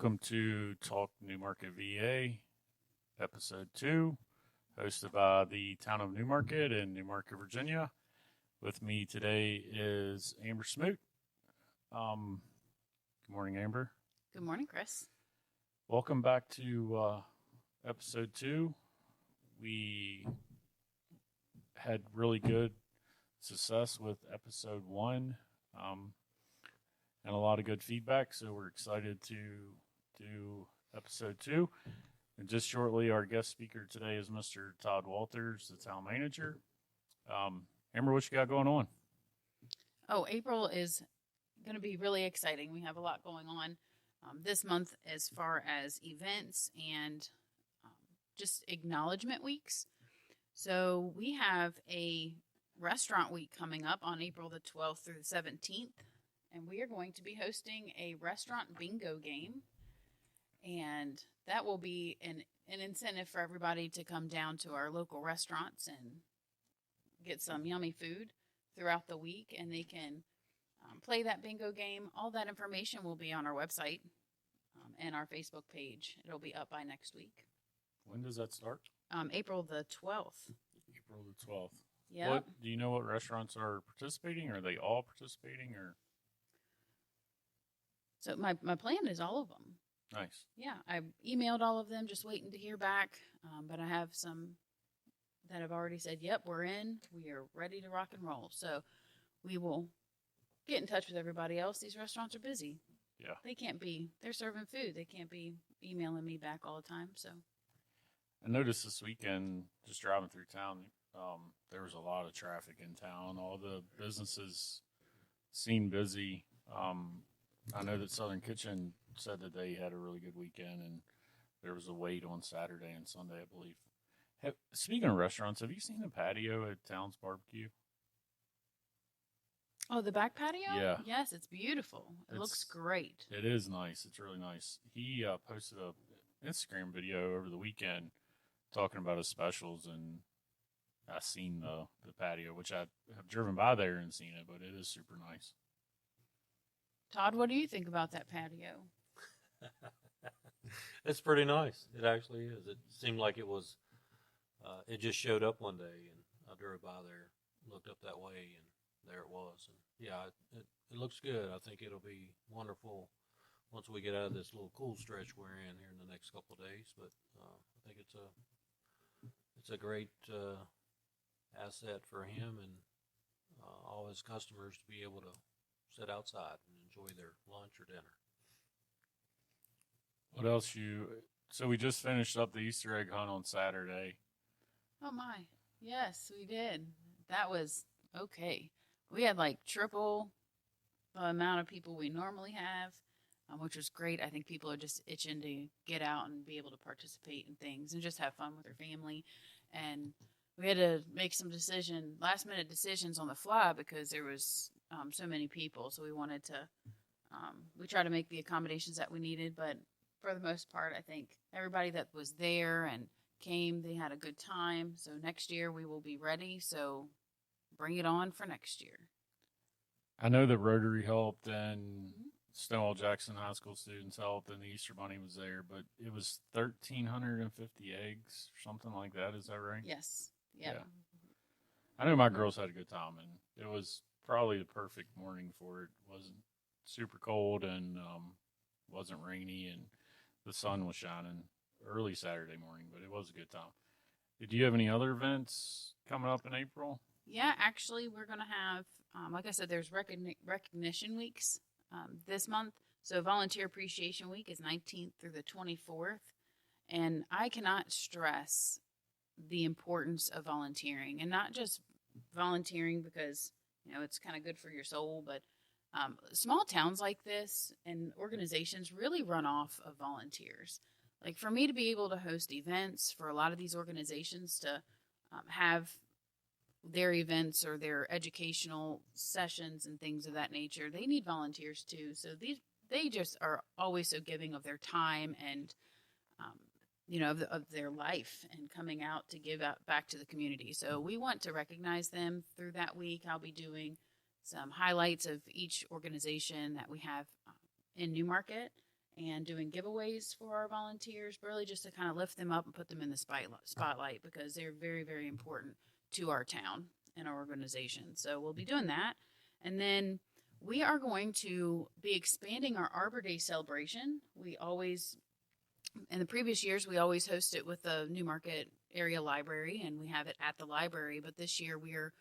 Welcome to Talk Newmarket VA, Episode 2, hosted by the town of Newmarket in Newmarket, Virginia. With me today is Amber Smoot. Good morning, Amber. Good morning, Chris. Welcome back to Episode 2. We had really good success with Episode 1. And a lot of good feedback, so we're excited to do episode 2. And just shortly, our guest speaker today is Mr. Todd Walters, the town manager. Amber, what you got going on? Oh, April is going to be really exciting. We have a lot going on this month as far as events and just acknowledgement weeks. So we have a restaurant week coming up on April the 12th through the 17th. And we are going to be hosting a restaurant bingo game. And that will be an incentive for everybody to come down to our local restaurants and get some yummy food throughout the week. And they can play that bingo game. All that information will be on our website and our Facebook page. It'll be up by next week. When does that start? April the 12th. April the 12th. Yeah. Do you know what restaurants are participating? Are they all participating or? So my plan is all of them. Nice. Yeah, I emailed all of them, just waiting to hear back. But I have some that have already said, yep, we're in. We are ready to rock and roll. So we will get in touch with everybody else. These restaurants are busy. Yeah. They're serving food. They can't be emailing me back all the time. So I noticed this weekend, just driving through town, there was a lot of traffic in town. All the businesses seemed busy. I know that Southern Kitchen said that they had a really good weekend, and there was a wait on Saturday and Sunday, I believe. Speaking of restaurants, have you seen the patio at Town's Barbecue? Oh, the back patio? Yeah. Yes, it's beautiful. It looks great. It is nice. It's really nice. He posted a Instagram video over the weekend talking about his specials, and I seen the patio, which I have driven by there and seen it, but it is super nice. Todd, what do you think about that patio? It's pretty nice. It actually is. It seemed like it was, it just showed up one day, and I drove by there, looked up that way, and there it was. And yeah, it looks good. I think it'll be wonderful once we get out of this little cool stretch we're in here in the next couple of days. But I think it's a great asset for him and all his customers to be able to sit outside and enjoy their lunch or dinner. What else so we just finished up the Easter egg hunt on Saturday. Oh my. Yes, we did. That was okay. We had like triple the amount of people we normally have, which was great. I think people are just itching to get out and be able to participate in things and just have fun with their family. And we had to make some last minute decisions on the fly because there was so many people. So we wanted to, we tried to make the accommodations that we needed, but for the most part, I think everybody that was there and came, they had a good time. So next year we will be ready. So bring it on for next year. I know that Rotary helped and Stonewall Jackson High School students helped and the Easter Bunny was there, but it was 1,350 eggs or something like that. Is that right? Yes. Yep. Yeah. I know my girls had a good time, and it was probably the perfect morning for it. It wasn't super cold and wasn't rainy, and the sun was shining early Saturday morning, but it was a good time. Did you have any other events coming up in April? Yeah, actually, we're going to have, like I said, there's recognition weeks this month. So Volunteer Appreciation Week is 19th through the 24th. And I cannot stress the importance of volunteering, and not just volunteering because, it's kind of good for your soul, but small towns like this and organizations really run off of volunteers. Like for me to be able to host events for a lot of these organizations to have their events or their educational sessions and things of that nature, they need volunteers too. So they just are always so giving of their time and of their life and coming out to give out back to the community. So we want to recognize them through that week. I'll be doing some highlights of each organization that we have in Newmarket, and doing giveaways for our volunteers, really just to kind of lift them up and put them in the spotlight because they're very, very important to our town and our organization. So we'll be doing that. And then we are going to be expanding our Arbor Day celebration. We always, in the previous years, we always host it with the Newmarket area library, and we have it at the library. But this year we are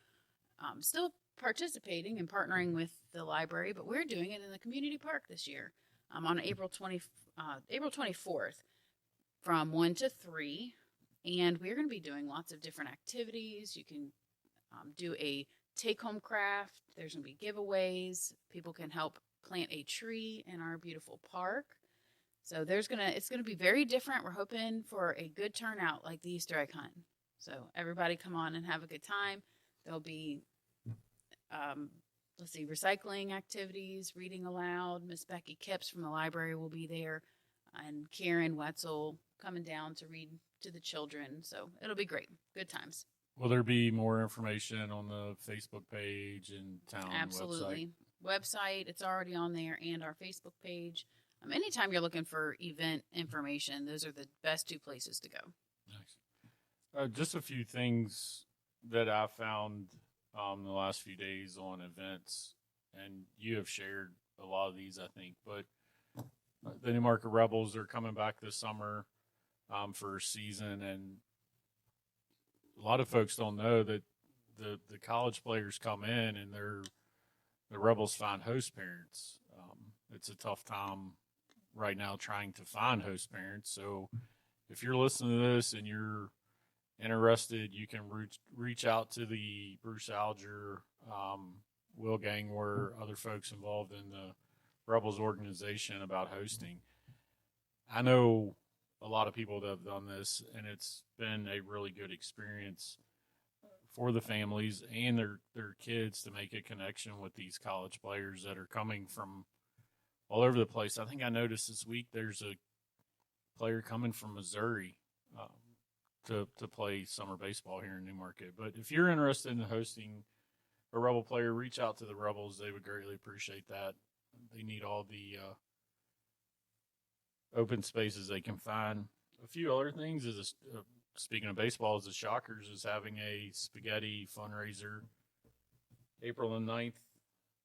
still participating and partnering with the library, but we're doing it in the community park this year on April 24th from 1 to 3. And we're going to be doing lots of different activities. You can do a take-home craft. There's going to be giveaways. People can help plant a tree in our beautiful park. So it's going to be very different. We're hoping for a good turnout like the Easter egg hunt. So everybody come on and have a good time. There'll be, recycling activities, reading aloud. Miss Becky Kipps from the library will be there, and Karen Wetzel coming down to read to the children. So it'll be great. Good times. Will there be more information on the Facebook page and town Absolutely. Website, it's already on there, and our Facebook page. Anytime you're looking for event information, those are the best two places to go. Nice. Just a few things that I found the last few days on events, and you have shared a lot of these, I think, but the Newmarket Rebels are coming back this summer for a season, and a lot of folks don't know that the college players come in and the Rebels find host parents. It's a tough time right now trying to find host parents. So if you're listening to this and you're interested, you can reach out to the Bruce Alger, Will Gangwer, other folks involved in the Rebels organization about hosting. I know a lot of people that have done this, and it's been a really good experience for the families and their kids to make a connection with these college players that are coming from all over the place. I think I noticed this week there's a player coming from Missouri to play summer baseball here in Newmarket. But if you're interested in hosting a Rebel player, reach out to the Rebels. They would greatly appreciate that. They need all the open spaces they can find. A few other things is, speaking of baseball, is the Shockers is having a spaghetti fundraiser April the 9th,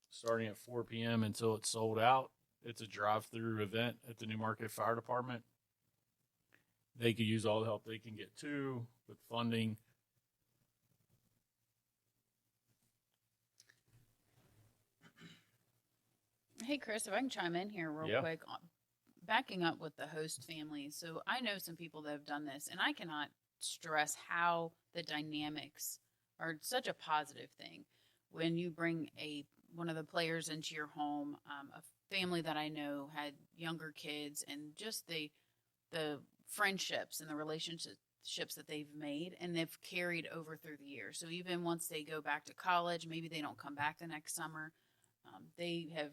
starting at 4 p.m. until it's sold out. It's a drive-through event at the Newmarket Fire Department. They could use all the help they can get too with funding. Hey, Chris, if I can chime in here real quick, backing up with the host families. So I know some people that have done this, and I cannot stress how the dynamics are such a positive thing. When you bring one of the players into your home, a family that I know had younger kids, and just the friendships and the relationships that they've made and they've carried over through the years. So even once they go back to college, maybe they don't come back the next summer, they have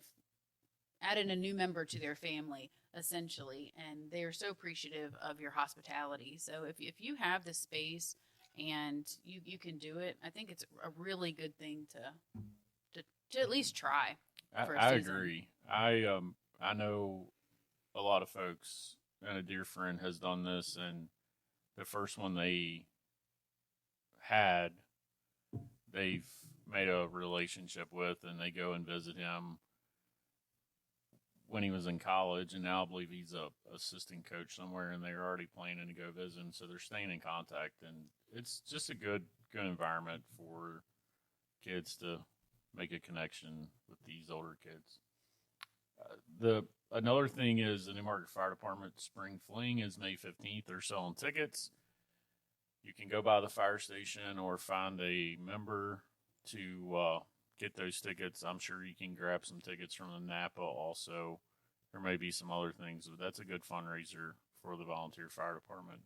added a new member to their family, essentially, and they are so appreciative of your hospitality. So if you have the space and you can do it, I think it's a really good thing to at least try. I agree. I know a lot of folks, and a dear friend has done this, and the first one they had, they've made a relationship with, and they go and visit him when he was in college, and now I believe he's a assistant coach somewhere, and they're already planning to go visit him, so they're staying in contact, and it's just a good environment for kids to make a connection with these older kids. Another thing is the Newmarket Fire Department Spring Fling is May 15th. They're selling tickets. You can go by the fire station or find a member to get those tickets. I'm sure you can grab some tickets from the Napa also. There may be some other things, but that's a good fundraiser for the volunteer fire department.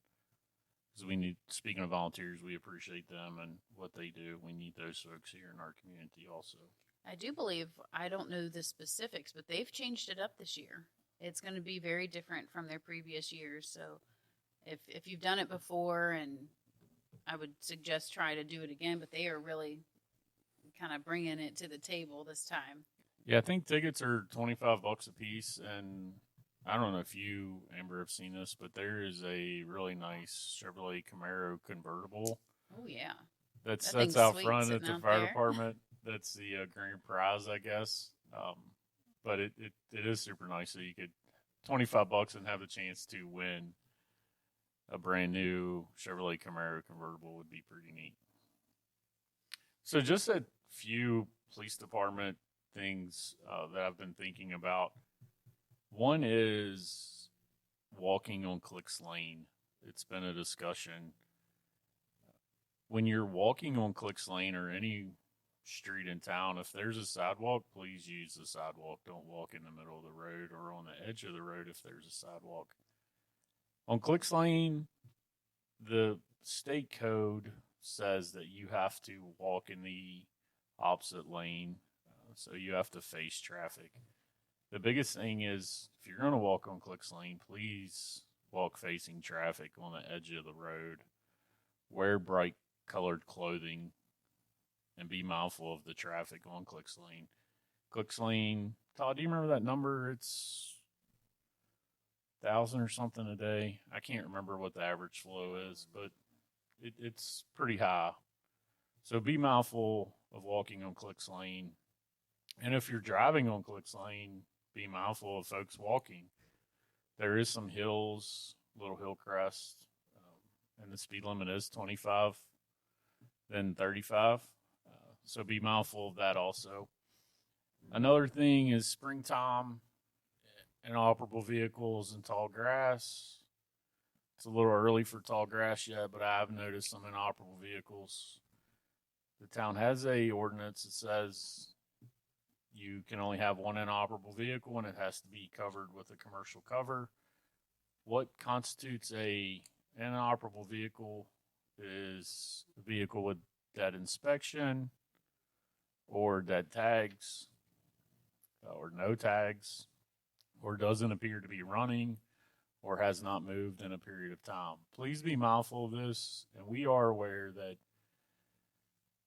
Because speaking of volunteers, we appreciate them and what they do. We need those folks here in our community also. I do believe, I don't know the specifics, but they've changed it up this year. It's going to be very different from their previous years. So if you've done it before, and I would suggest try to do it again, but they are really kind of bringing it to the table this time. Yeah, I think tickets are $25 a piece, and I don't know if you, Amber, have seen this, but there is a really nice Chevrolet Camaro convertible Oh yeah, that that sits thing's out sweet front at sitting the out fire there. department. That's the grand prize, I guess. But it is super nice. So you could $25 and have the chance to win a brand new Chevrolet Camaro convertible would be pretty neat. So just a few police department things that I've been thinking about. One is walking on Clicks Lane. It's been a discussion. When you're walking on Clicks Lane or any street in town, if there's a sidewalk, please use the sidewalk. Don't walk in the middle of the road or on the edge of the road if there's a sidewalk. On Clicks Lane, the state code says that you have to walk in the opposite lane, so you have to face traffic. The biggest thing is if you're going to walk on Clicks Lane, please walk facing traffic on the edge of the road. Wear bright colored clothing and be mindful of the traffic on Clicks Lane. Clicks Lane, Todd, do you remember that number? It's 1,000 or something a day. I can't remember what the average flow is, but it's pretty high. So be mindful of walking on Clicks Lane. And if you're driving on Clicks Lane, be mindful of folks walking. There is some hills, little hill crest, and the speed limit is 25, then 35. So be mindful of that also. Another thing is springtime, inoperable vehicles and tall grass. It's a little early for tall grass yet, but I have noticed some inoperable vehicles. The town has a ordinance that says you can only have one inoperable vehicle and it has to be covered with a commercial cover. What constitutes a inoperable vehicle is a vehicle with dead inspection or dead tags or no tags or doesn't appear to be running or has not moved in a period of time. Please be mindful of this, and we are aware that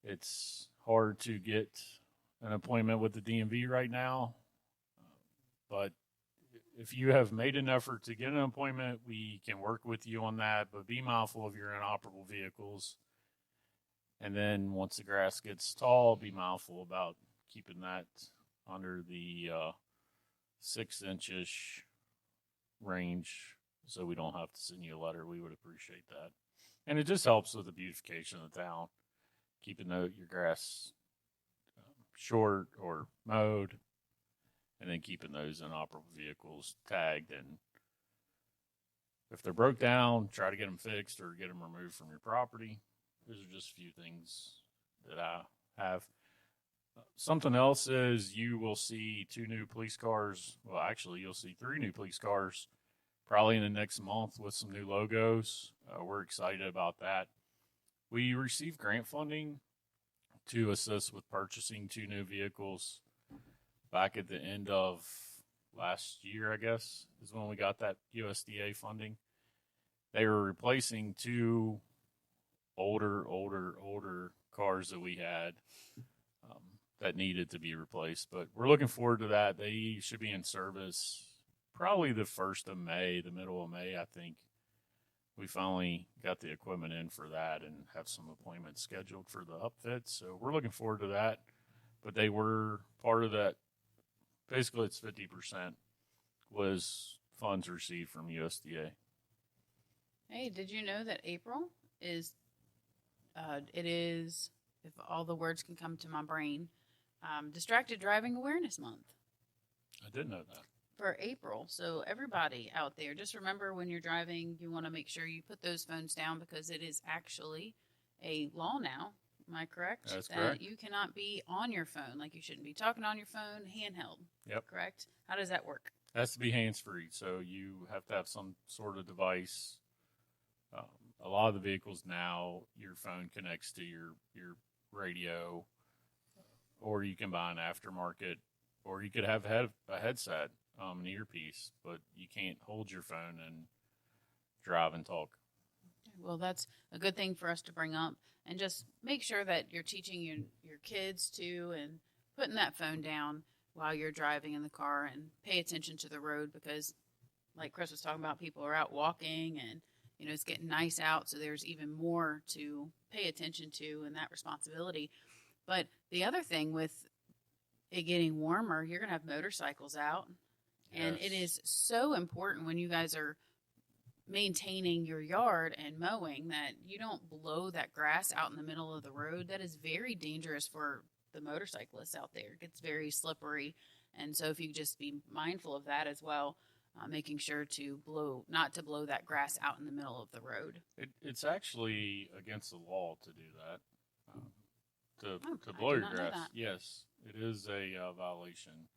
it's hard to get an appointment with the DMV right now, but if you have made an effort to get an appointment, we can work with you on that, but be mindful of your inoperable vehicles. And then once the grass gets tall, be mindful about keeping that under the 6-inch-ish range so we don't have to send you a letter. We would appreciate that. And it just helps with the beautification of the town, keeping your grass short or mowed, and then keeping those inoperable vehicles tagged. And if they're broke down, try to get them fixed or get them removed from your property. Those are just a few things that I have. Something else is you will see 2 new police cars. Well, actually, you'll see 3 new police cars probably in the next month with some new logos. We're excited about that. We received grant funding to assist with purchasing 2 new vehicles back at the end of last year, I guess, is when we got that USDA funding. They were replacing 2 older cars that we had that needed to be replaced. But we're looking forward to that. They should be in service probably the 1st of May, the middle of May, I think. We finally got the equipment in for that and have some appointments scheduled for the upfit. So we're looking forward to that. But they were part of that. Basically, it's 50% was funds received from USDA. Hey, did you know that April is, it is, if all the words can come to my brain, Distracted Driving Awareness Month I did know that. for April. So everybody out there, just remember when you're driving, you want to make sure you put those phones down because it is actually a law now. Am I correct? That's that correct. You cannot be on your phone. Like you shouldn't be talking on your phone, handheld. Yep. Correct? How does that work? It has to be hands-free, so you have to have some sort of device. A lot of the vehicles now, your phone connects to your radio, or you can buy an aftermarket, or you could have a headset, an earpiece, but you can't hold your phone and drive and talk. Well, that's a good thing for us to bring up. And just make sure that you're teaching your kids too and putting that phone down while you're driving in the car and pay attention to the road because like Chris was talking about, people are out walking and, it's getting nice out. So there's even more to pay attention to and that responsibility. But the other thing with it getting warmer, you're going to have motorcycles out. And it is so important when you guys are maintaining your yard and mowing that you don't blow that grass out in the middle of the road. That is very dangerous for the motorcyclists out there. It gets very slippery. And so if you just be mindful of that as well, making sure to not to blow that grass out in the middle of the road. It's actually against the law to do that. To I blow did your not know grass. that. Yes, it is a violation,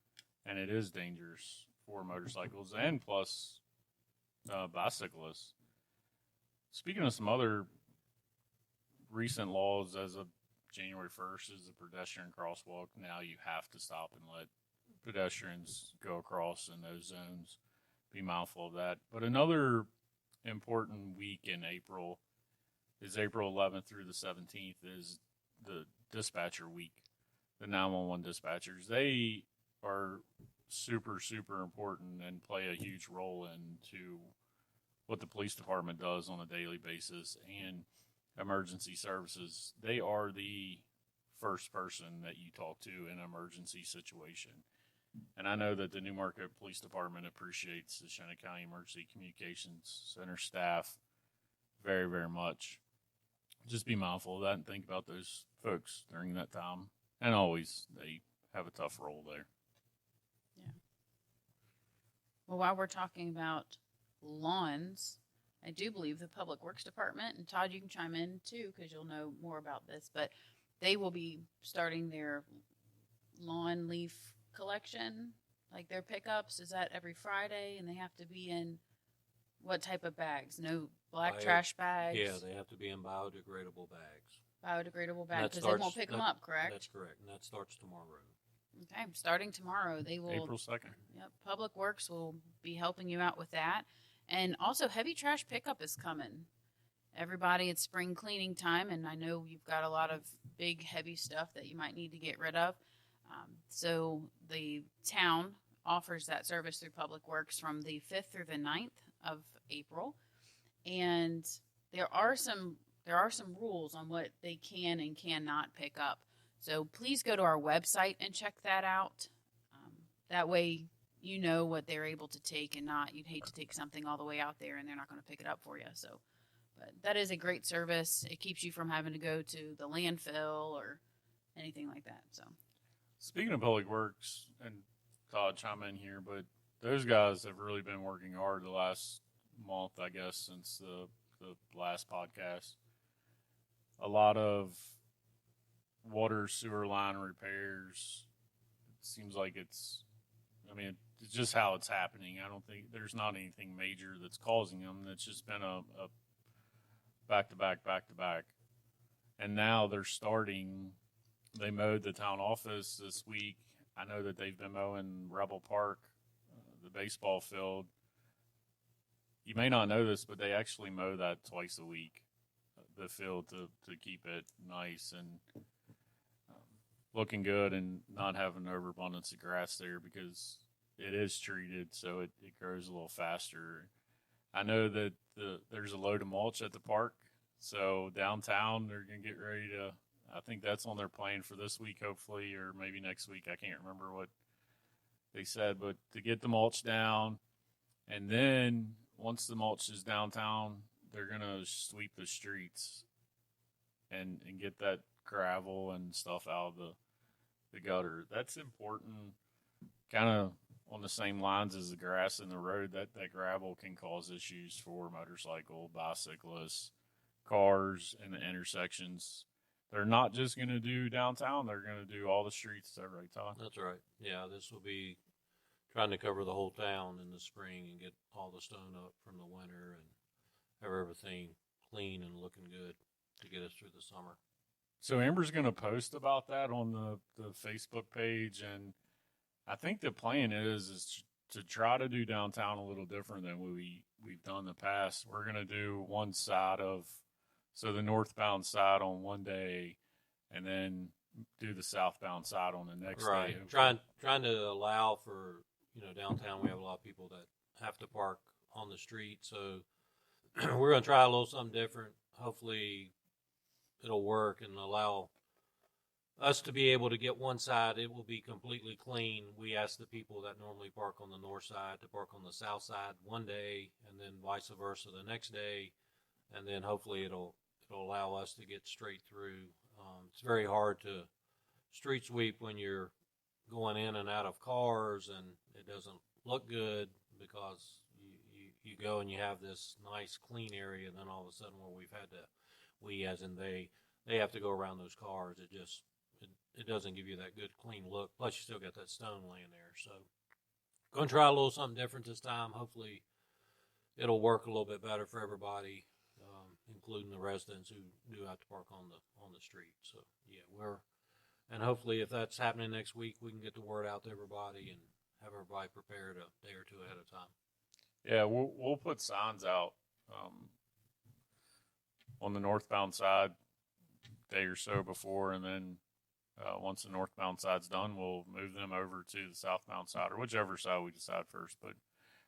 and it is dangerous for motorcycles and plus bicyclists. Speaking of some other recent laws, as of January 1st, is the pedestrian crosswalk. Now you have to stop and let pedestrians go across in those zones. Be mindful of that. But another important week in April is April 11th through the 17th is the dispatcher week. The 911 dispatchers, they are super, super important and play a huge role into what the police department does on a daily basis and emergency services. They are the first person that you talk to in an emergency situation. And I know that the Newmarket Police Department appreciates the Shannon County Emergency Communications Center staff very, very much. Just be mindful of that and think about those folks during that time. And always, they have a tough role there. Yeah. Well, while we're talking about lawns, I do believe the Public Works Department, and Todd, you can chime in too because you'll know more about this, but they will be starting their lawn leaf collection, like their pickups. Is that every Friday? And they have to be in what type of bags? No black trash bags? Yeah, they have to be in biodegradable bags. Biodegradable bags because they won't pick them up, correct? That's correct, and that starts tomorrow. Okay, starting tomorrow, they will. April 2nd. Yep, Public Works will be helping you out with that. And also, heavy trash pickup is coming. Everybody, it's spring cleaning time, and I know you've got a lot of big, heavy stuff that you might need to get rid of. So the town offers that service through Public Works from the 5th through the 9th of April. And there are some rules on what they can and cannot pick up. So please go to our website and check that out. That way you know what they're able to take and not. You'd hate to take something all the way out there and they're not going to pick it up for you. So, but that is a great service. It keeps you from having to go to the landfill or anything like that. So, speaking of Public Works, and Todd, chime in here, but those guys have really been working hard the last month, I guess, since the last podcast. A lot of water sewer line repairs. It seems like it's just how it's happening. I don't think there's not anything major that's causing them. It's just been a back to back. And now they're starting. They mowed the town office this week. I know that they've been mowing Rebel Park, the baseball field. You may not know this, but they actually mow that twice a week, the field, to keep it nice and looking good and not having an overabundance of grass there because it is treated, so it grows a little faster. I know that there's a load of mulch at the park, so downtown they're going to get ready to, I think that's on their plan for this week, hopefully, or maybe next week. I can't remember what they said, but to get the mulch down, and then once the mulch is downtown, they're going to sweep the streets and get that gravel and stuff out of the gutter. That's important, kind of on the same lines as the grass in the road. That gravel can cause issues for motorcycle, bicyclists, cars in the intersections. They're not just going to do downtown. They're going to do all the streets. Is that right, Todd? That's right. Yeah, this will be trying to cover the whole town in the spring and get all the stone up from the winter and have everything clean and looking good to get us through the summer. So Amber's going to post about that on the Facebook page, and I think the plan is to try to do downtown a little different than we've done in the past. We're going to do one side so the northbound side on one day, and then do the southbound side on the next day. Trying to allow for, downtown we have a lot of people that have to park on the street. So we're going to try a little something different. Hopefully it'll work and allow us to be able to get one side. It will be completely clean. We ask the people that normally park on the north side to park on the south side one day, and then vice versa the next day, and then hopefully it'll allow us to get straight through. It's very hard to street sweep when you're going in and out of cars and it doesn't look good, because you go and you have this nice clean area, and then all of a sudden where we as in they have to go around those cars. It doesn't give you that good clean look. Plus you still got that stone laying there. So going to try a little something different this time. Hopefully it'll work a little bit better for everybody, including the residents who do have to park on the street. So yeah, and hopefully if that's happening next week, we can get the word out to everybody and have everybody prepared a day or two ahead of time. Yeah, we'll put signs out on the northbound side day or so before, and then once the northbound side's done, we'll move them over to the southbound side, or whichever side we decide first. But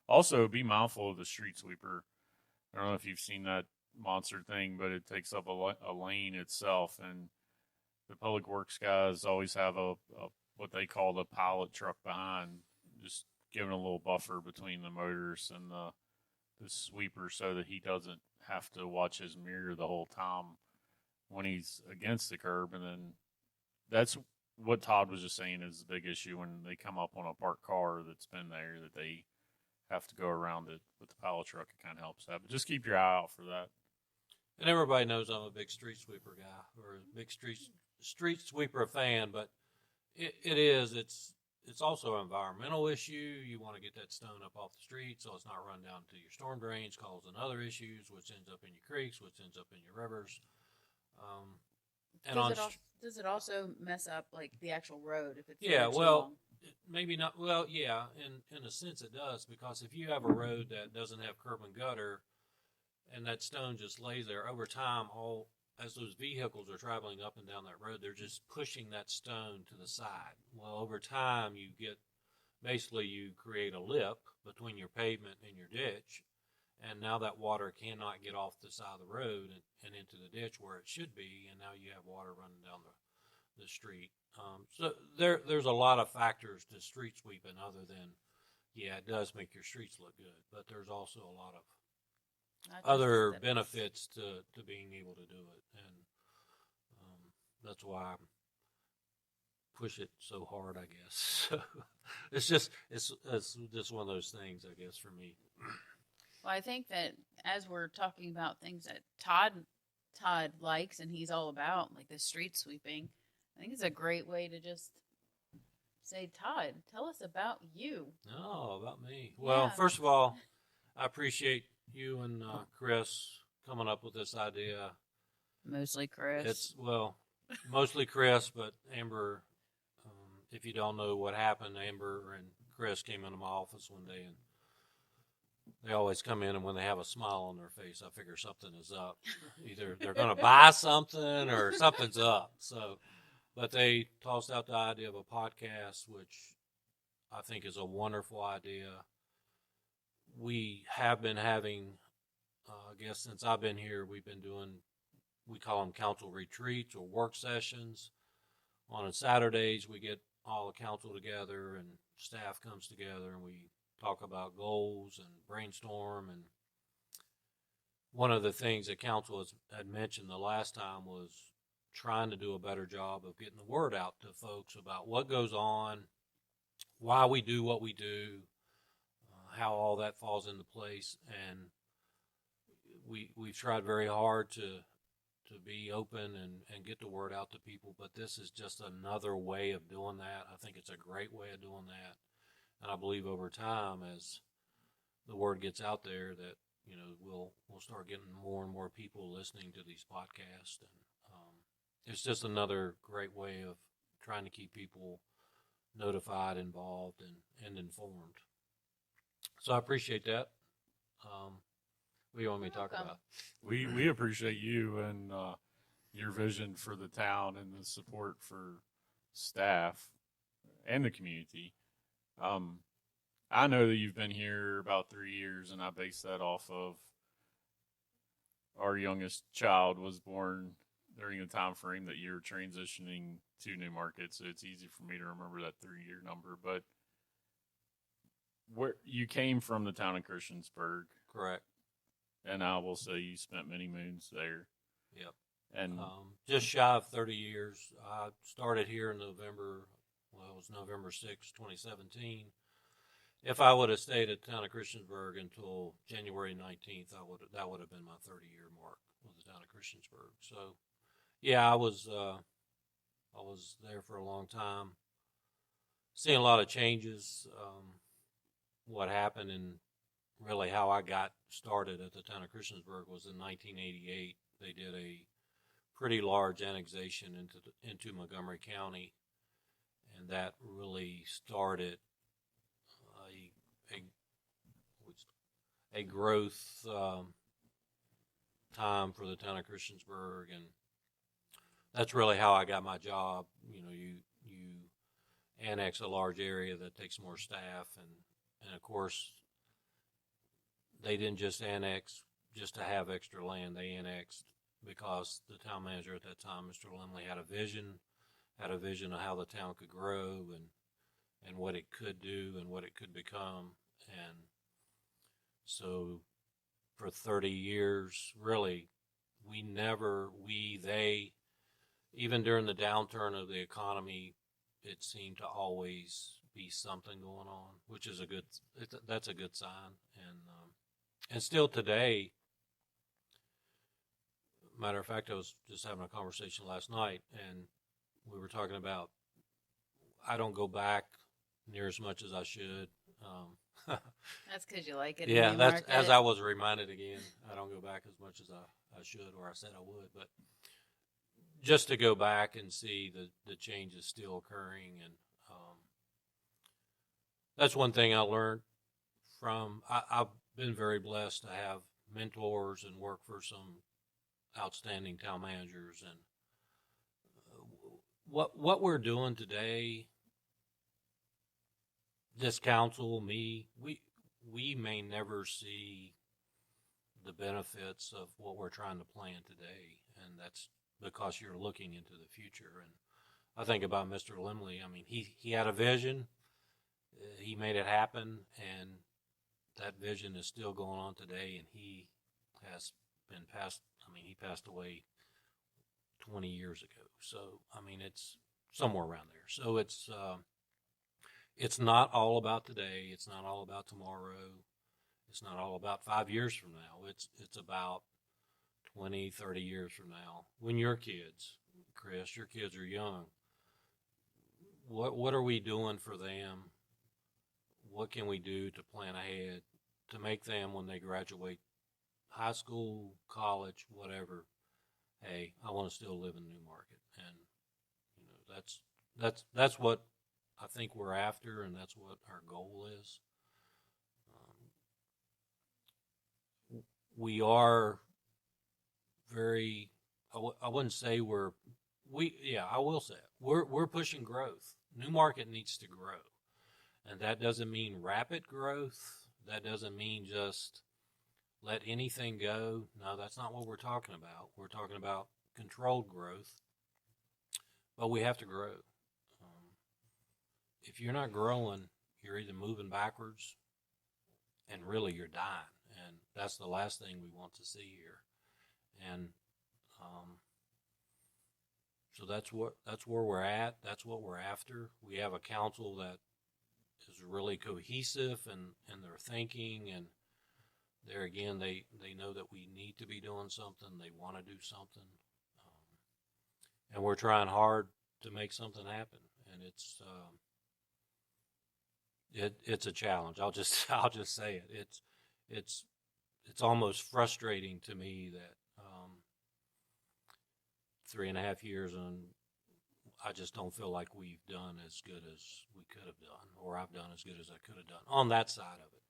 also be mindful of the street sweeper. I don't know if you've seen that monster thing, but it takes up a lane itself, and the public works guys always have a what they call the pilot truck behind, just giving a little buffer between the motorist and the sweeper, so that he doesn't have to watch his mirror the whole time when he's against the curb. And then that's what Todd was just saying is the big issue when they come up on a parked car that's been there, that they have to go around it with the pilot truck. It kind of helps that, but just keep your eye out for that. And everybody knows I'm a big street sweeper guy, or a big street sweeper fan, but it's also an environmental issue. You want to get that stone up off the street so it's not run down to your storm drains, causing other issues, which ends up in your creeks, which ends up in your rivers. Does it also mess up like the actual road if it's yeah, too well, long? maybe not. Well, yeah, in a sense it does, because if you have a road that doesn't have curb and gutter, and that stone just lays there over time, as those vehicles are traveling up and down that road, they're just pushing that stone to the side. Well, over time, you create a lip between your pavement and your ditch, and now that water cannot get off the side of the road and into the ditch where it should be, and now you have water running down the street. So there's a lot of factors to street sweeping other than, yeah, it does make your streets look good, but there's also a lot of other benefits to being able to do it, and that's why I push it so hard, I guess. it's just one of those things, I guess, for me. Well, I think that as we're talking about things that Todd likes and he's all about, like the street sweeping, I think it's a great way to just say, Todd, tell us about you. Oh, about me. Well, first of all, I appreciate you and Chris coming up with this idea. Mostly Chris. Mostly Chris, but Amber, if you don't know what happened, Amber and Chris came into my office one day, and they always come in, and when they have a smile on their face, I figure something is up. Either they're going to buy something or something's up. But they tossed out the idea of a podcast, which I think is a wonderful idea. We have been having, I guess since I've been here, we've been doing, we call them council retreats or work sessions. On Saturdays, we get all the council together and staff comes together, and we talk about goals and brainstorm. And one of the things that council had mentioned the last time was trying to do a better job of getting the word out to folks about what goes on, why we do what we do, how all that falls into place. And we've tried very hard to be open and get the word out to people, but this is just another way of doing that. I think it's a great way of doing that. And I believe over time, as the word gets out there, that, you know, we'll start getting more and more people listening to these podcasts. And it's just another great way of trying to keep people notified, involved, and informed. So I appreciate that. What do you want me to talk about? We appreciate you and your vision for the town and the support for staff and the community. I know that you've been here about 3 years, and I base that off of our youngest child was born during the time frame that you're transitioning to New Market, so it's easy for me to remember that 3 year number. But where you came from the town of Christiansburg, Correct. and I will say you spent many moons there. Yep. And Just shy of 30 years. I started here in November. Well, it was November 6, 2017. If I would have stayed at the town of Christiansburg until January 19th, that would have been my 30-year mark with the town of Christiansburg. So, yeah, I was there for a long time, seeing a lot of changes. What happened and really how I got started at the town of Christiansburg was in 1988. They did a pretty large annexation into Montgomery County, and that really started a growth time for the town of Christiansburg, and that's really how I got my job. You know, you annex a large area that takes more staff, and of course they didn't just annex just to have extra land. They annexed because the town manager at that time, Mr. Limley, had a vision of how the town could grow and what it could do and what it could become. And so for 30 years, really, they, even during the downturn of the economy, it seemed to always be something going on, which is that's a good sign. And still today, matter of fact, I was just having a conversation last night, and we were talking about I don't go back near as much as I should. That's because you like it. Yeah, that's as I was reminded again. I don't go back as much as I should, or I said I would, but just to go back and see the changes still occurring, and that's one thing I learned from. I've been very blessed to have mentors and work for some outstanding town managers, and what we're doing today, this council, me, we may never see the benefits of what we're trying to plan today, and that's because you're looking into the future. And I think about Mr. Limley. I mean, he had a vision, he made it happen, and that vision is still going on today. And he has been passed. I mean, he passed away 20 years ago. So I mean, it's somewhere around there. So it's not all about today. It's not all about tomorrow. It's not all about 5 years from now. It's about 20, 30 years from now. When your kids, Chris, your kids are young, what are we doing for them? What can we do to plan ahead to make them, when they graduate high school, college, whatever, hey, I want to still live in New Market. And you know, that's what I think we're after, and that's what our goal is. We are very, I wouldn't say I will say it. We're pushing growth. New Market needs to grow. And that doesn't mean rapid growth. That doesn't mean just let anything go. No, that's not what we're talking about. We're talking about controlled growth. But we have to grow. If you're not growing, you're either moving backwards, and really you're dying. And that's the last thing we want to see here. And so that's where we're at. That's what we're after. We have a council that is really cohesive in their thinking, and there again, they know that we need to be doing something. They want to do something, and we're trying hard to make something happen. And it's a challenge. I'll just say it. It's almost frustrating to me that 3.5 years and I just don't feel like we've done as good as we could have done, or I've done as good as I could have done on that side of it.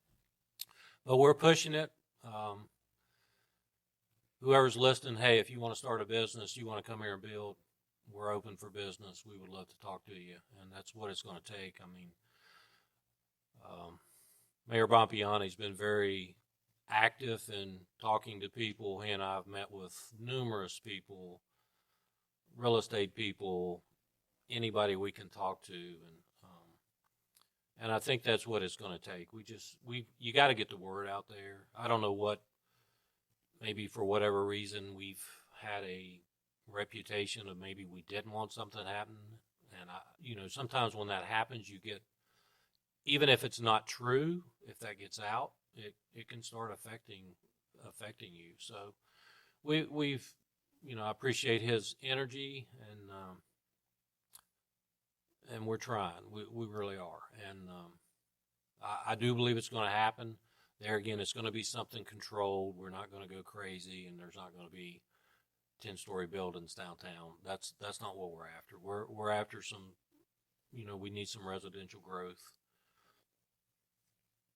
But we're pushing it. Whoever's listening, hey, if you want to start a business, you want to come here and build, we're open for business. We would love to talk to you, and that's what it's going to take. I mean, Mayor Bompiani's been very active in talking to people. He and I have met with numerous people, real estate people, anybody we can talk to, and I think that's what it's going to take. You got to get the word out there. I don't know what, maybe for whatever reason we've had a reputation of maybe we didn't want something to happen, and sometimes when that happens, you get, even if it's not true, if that gets out, it can start affecting you. So we've I appreciate his energy, and we're trying. We really are, and I do believe it's going to happen. There again, it's going to be something controlled. We're not going to go crazy, and there's not going to be 10-story buildings downtown. That's not what we're after. We're after some, we need some residential growth.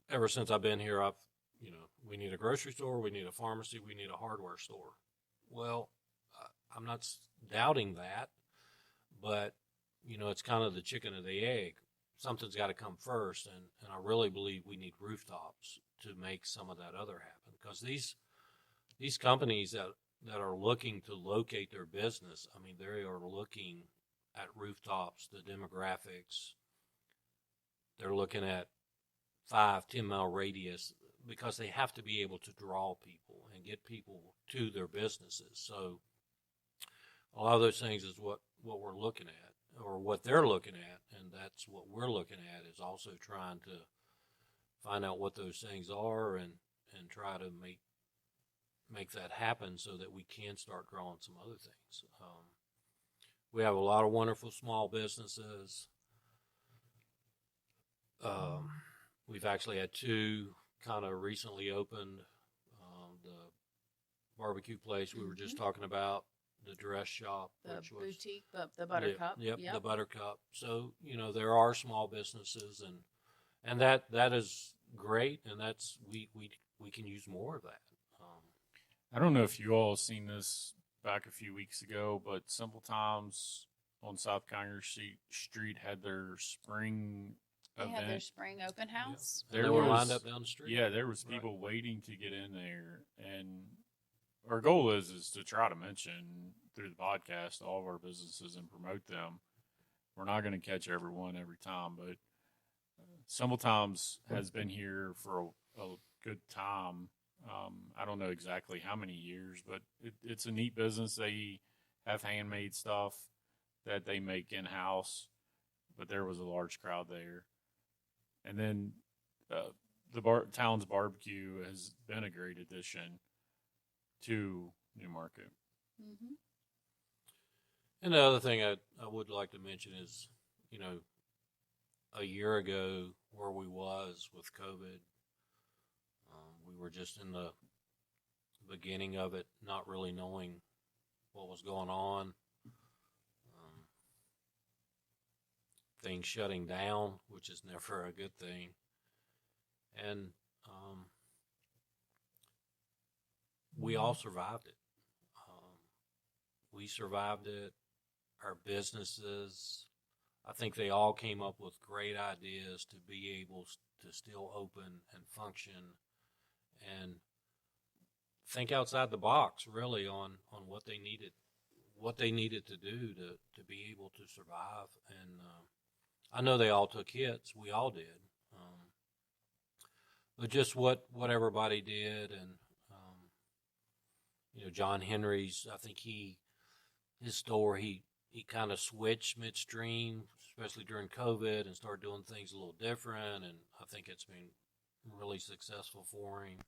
Ever since I've been here, we need a grocery store, we need a pharmacy, we need a hardware store. Well, I'm not doubting that, but it's kind of the chicken or the egg. Something's got to come first, and I really believe we need rooftops to make some of that other happen, because these companies that are looking to locate their business, I mean, they are looking at rooftops, the demographics. They're looking at 5-10 mile radius, because they have to be able to draw people and get people to their businesses. So a lot of those things is what we're looking at, or what they're looking at, and that's what we're looking at, is also trying to find out what those things are and try to make that happen so that we can start drawing some other things. We have a lot of wonderful small businesses. We've actually had two kind of recently opened. The barbecue place we were just talking about, the dress shop, The which was boutique, the Buttercup. Yep, the Buttercup. So there are small businesses, and that is great, and that's we can use more of that. I don't know if you all seen this back a few weeks ago, but Simple Times on South Congress Street had their spring They event. had their spring open house. They There were was- lined up down the street. Yeah, there was people waiting to get in there, and our goal is to try to mention through the podcast all of our businesses and promote them. We're not going to catch everyone every time, but Simple Times has been here for a good time. I don't know exactly how many years, but it's a neat business. They have handmade stuff that they make in-house, but there was a large crowd there. And then the Town's Barbecue has been a great addition to Newmarket. Mm-hmm. And the other thing I would like to mention is, a year ago where we was with COVID, we were just in the beginning of it, not really knowing what was going on. Things shutting down, which is never a good thing. And we all survived it. We survived it. Our businesses, I think they all came up with great ideas to be able to still open and function and think outside the box, really, on what they needed to do to be able to survive. And I know they all took hits. We all did. But just what everybody did, and John Henry's, I think his store, he kind of switched midstream, especially during COVID, and started doing things a little different, and I think it's been really successful for him.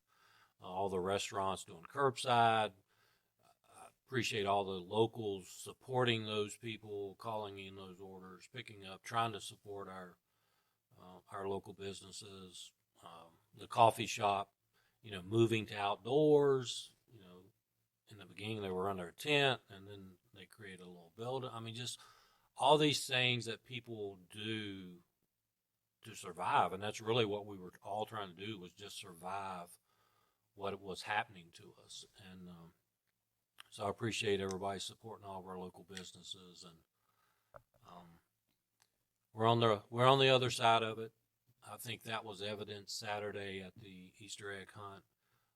All the restaurants doing curbside. I appreciate all the locals supporting those people, calling in those orders, picking up, trying to support our local businesses. The coffee shop, moving to outdoors. In the beginning they were under a tent, and then they created a little building. I mean, just all these things that people do to survive, and that's really what we were all trying to do, was just survive what was happening to us. And so I appreciate everybody supporting all of our local businesses, and we're on the other side of it. I think that was evident Saturday at the Easter egg hunt.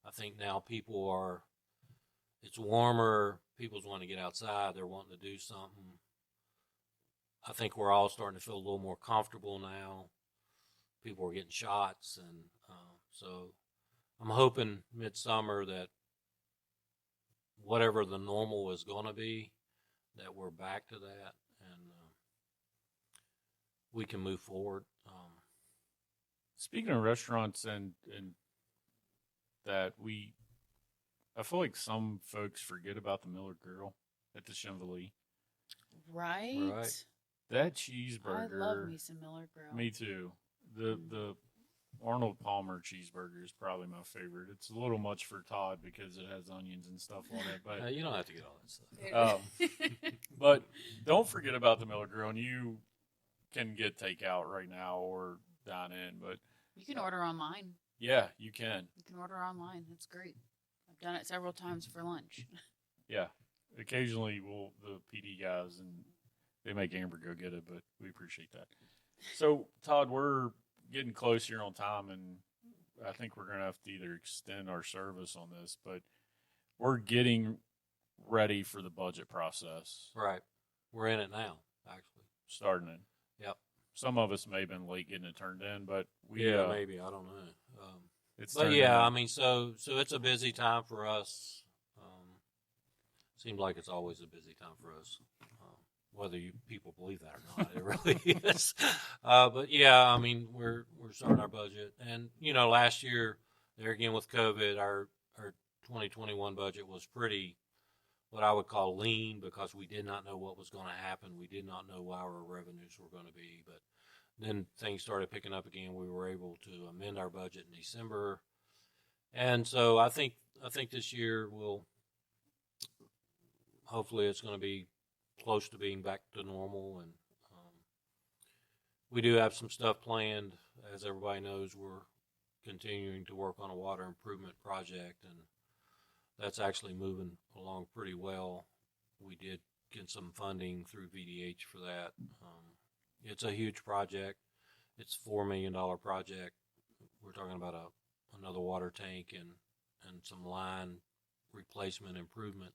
I think now people are, it's warmer, people's wanting to get outside, they're wanting to do something. I think we're all starting to feel a little more comfortable now. People are getting shots, and so I'm hoping midsummer that whatever the normal is going to be, that we're back to that, and we can move forward. Speaking of restaurants and that I feel like some folks forget about the Miller Grill at the Chevrolet. Right. That cheeseburger. I love me some Miller Grill. Me too. The Arnold Palmer cheeseburger is probably my favorite. It's a little much for Todd because it has onions and stuff on it, but You don't have to get all that stuff. But don't forget about the Miller Grill, and you can get takeout right now or dine in. But you can order online. Yeah, you can. You can order online. That's great. I've done it several times for lunch. Yeah, occasionally the PD guys and they make Amber go get it, but we appreciate that. So Todd, we're getting close here on time, and I think we're gonna have to either extend our service on this, but we're getting ready for the budget process. Right. We're in it now, actually. Starting it. Yep. Some of us may have been late getting it turned in, but maybe, I don't know. But yeah, I mean, so it's a busy time for us. Seems like it's always a busy time for us, whether you people believe that or not. It really is. But yeah, I mean, we're starting our budget, and last year there again with COVID, our 2021 budget was pretty, what I would call lean, because we did not know what was going to happen. We did not know how our revenues were going to be, but then things started picking up again. We were able to amend our budget in December, and so I think this year hopefully it's going to be close to being back to normal, and we do have some stuff planned. As everybody knows, we're continuing to work on a water improvement project, and that's actually moving along pretty well. We did get some funding through VDH for that. It's a huge project. It's a $4 million project. We're talking about another water tank and some line replacement improvement.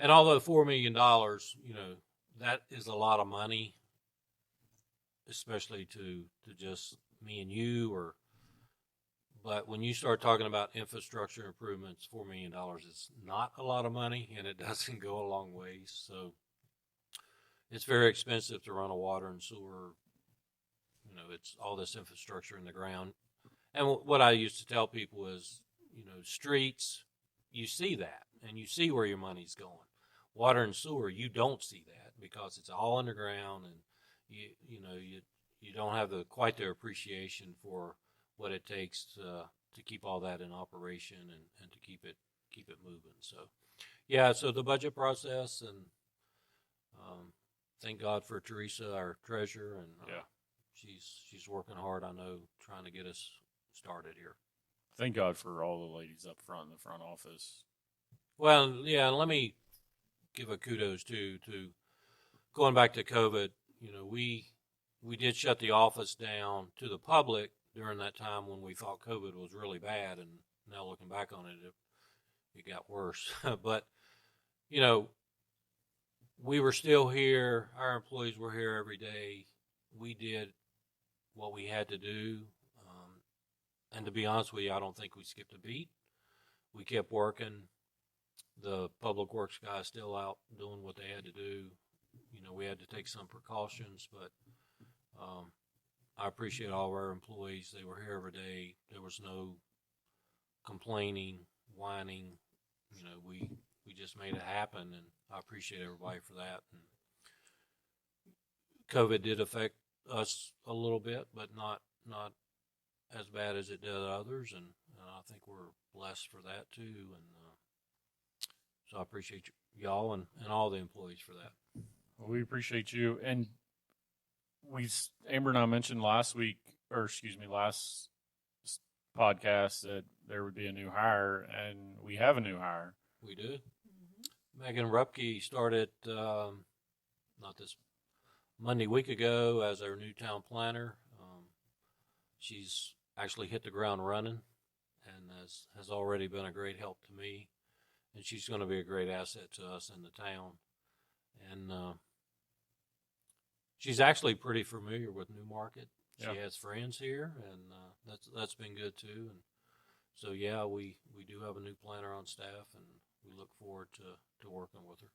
And although $4 million, that is a lot of money, especially to just me and you, but when you start talking about infrastructure improvements, $4 million is not a lot of money, and it doesn't go a long ways. So it's very expensive to run a water and sewer. It's all this infrastructure in the ground. And what I used to tell people is, streets, you see that, and you see where your money's going. Water and sewer, you don't see that because it's all underground, and you don't have quite the appreciation for what it takes to keep all that in operation and to keep it moving. So, yeah. So the budget process, and thank God for Teresa, our treasurer, and she's working hard. I know, trying to get us started here. Thank God for all the ladies up front in the front office. Well, yeah, and let me give a kudos to going back to COVID. We did shut the office down to the public during that time when we thought COVID was really bad, and now looking back on it, it got worse. But, we were still here. Our employees were here every day. We did what we had to do. And to be honest with you, I don't think we skipped a beat. We kept working. The public works guys still out doing what they had to do. We had to take some precautions, but I appreciate all of our employees. They were here every day. There was no complaining, whining. We just made it happen, and I appreciate everybody for that. And COVID did affect us a little bit, but not as bad as it did others, and I think we're blessed for that too. And so I appreciate y'all and all the employees for that. Well, we appreciate you. And Amber and I mentioned last podcast that there would be a new hire, and we have a new hire. We do. Mm-hmm. Megan Rupke started not this Monday week ago as our new town planner. she's actually hit the ground running and has already been a great help to me. And she's going to be a great asset to us in the town. And she's actually pretty familiar with Newmarket. She has friends here, and that's been good too. And so yeah, we do have a new planner on staff, and we look forward to working with her.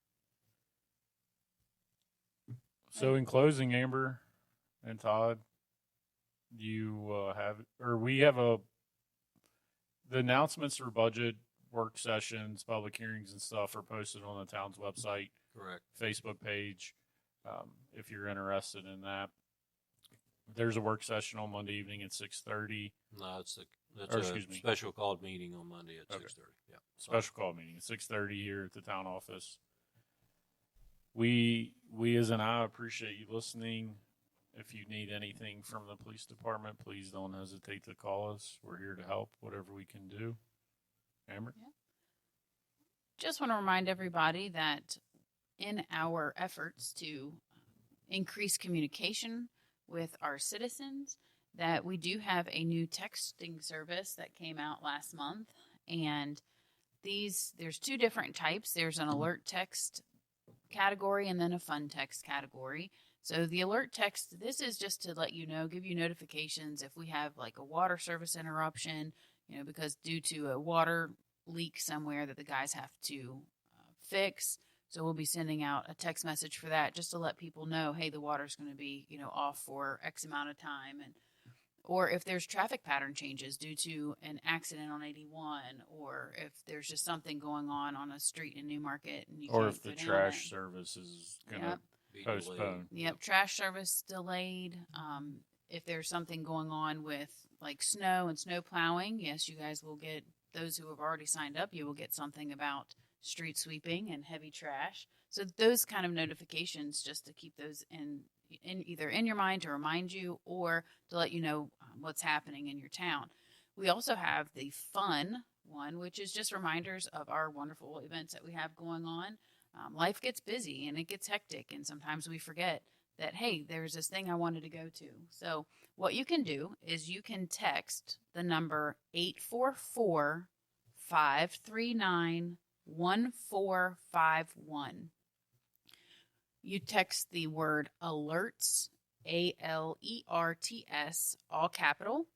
So in closing, Amber and Todd, you we have the announcements for budget work sessions, public hearings, and stuff are posted on the town's website, Correct. Facebook page. If you're interested in that, there's a work session on Monday evening at 6:30. No, that's a special called meeting on Monday at 6:30. Yeah, special call meeting at 6:30 here at the town office. We as an I appreciate you listening. If you need anything from the police department, please don't hesitate to call us. We're here to help, whatever we can do. Amber? Yeah. Just want to remind everybody that in our efforts to increase communication with our citizens, that we do have a new texting service that came out last month. And there's two different types. There's an alert text category and then a fun text category. So the alert text, this is just to let you know, give you notifications if we have like a water service interruption, because due to a water leak somewhere that the guys have to fix. So we'll be sending out a text message for that just to let people know, hey, the water's going to be, off for X amount of time. Or if there's traffic pattern changes due to an accident on 81, or if there's just something going on a street in Newmarket. And or if the trash service is going to postpone. Yep, trash service delayed. If there's something going on with like snow and snow plowing, yes, you guys will get, those who have already signed up, you will get something about street sweeping and heavy trash. So those kind of notifications, just to keep those in either in your mind to remind you or to let you know what's happening in your town. We also have the fun one, which is just reminders of our wonderful events that we have going on. Life gets busy and it gets hectic, and sometimes we forget that, hey, there's this thing I wanted to go to. So what you can do is you can text the number 844-539-1451. You text the word alerts, ALERTS, all capital,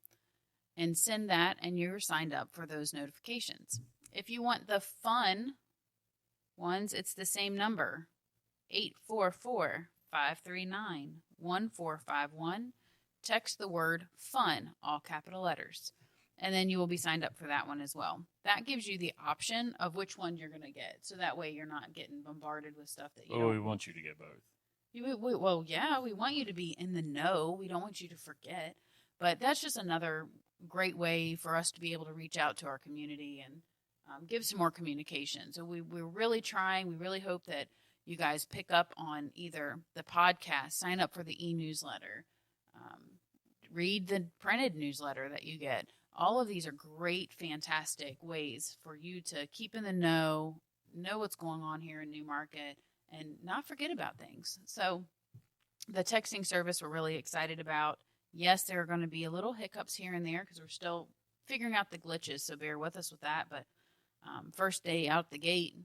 and send that, and you're signed up for those notifications. If you want the fun ones, it's the same number, 844-539-1451. Text the word fun, all capital letters, and then you will be signed up for that one as well. That gives you the option of which one you're going to get, so that way you're not getting bombarded with stuff that you don't. We want you to get both. Well, yeah, we want you to be in the know. We don't want you to forget. But that's just another great way for us to be able to reach out to our community and give some more communication. So we're really trying. We really hope that you guys pick up on either the podcast, sign up for the e-newsletter, read the printed newsletter that you get. All of these are great, fantastic ways for you to keep in the know what's going on here in Newmarket, and not forget about things. So the texting service we're really excited about. Yes, there are going to be a little hiccups here and there because we're still figuring out the glitches, so bear with us with that. But first day out the gate,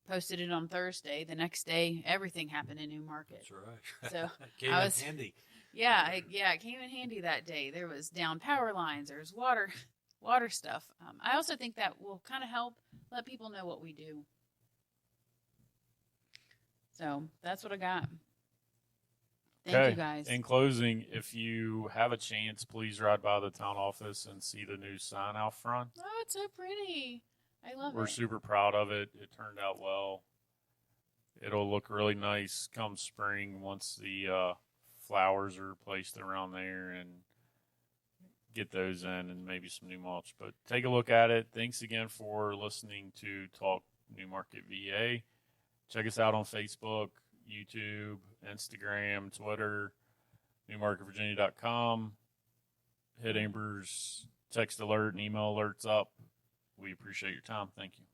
posted it on Thursday. The next day, everything happened in Newmarket. That's right. So came in handy. Yeah, it came in handy that day. There was down power lines. There's water stuff. I also think that will kind of help let people know what we do. So that's what I got. Thank you, guys. In closing, if you have a chance, please ride by the town office and see the new sign out front. Oh, it's so pretty. I love it. We're super proud of it. It turned out well. It'll look really nice come spring once the flowers are placed around there and get those in, and maybe some new mulch. But take a look at it. Thanks again for listening to Talk Newmarket VA. Check us out on Facebook, YouTube, Instagram, Twitter, NewmarketVirginia.com. Hit Amber's text alert and email alerts up. We appreciate your time. Thank you.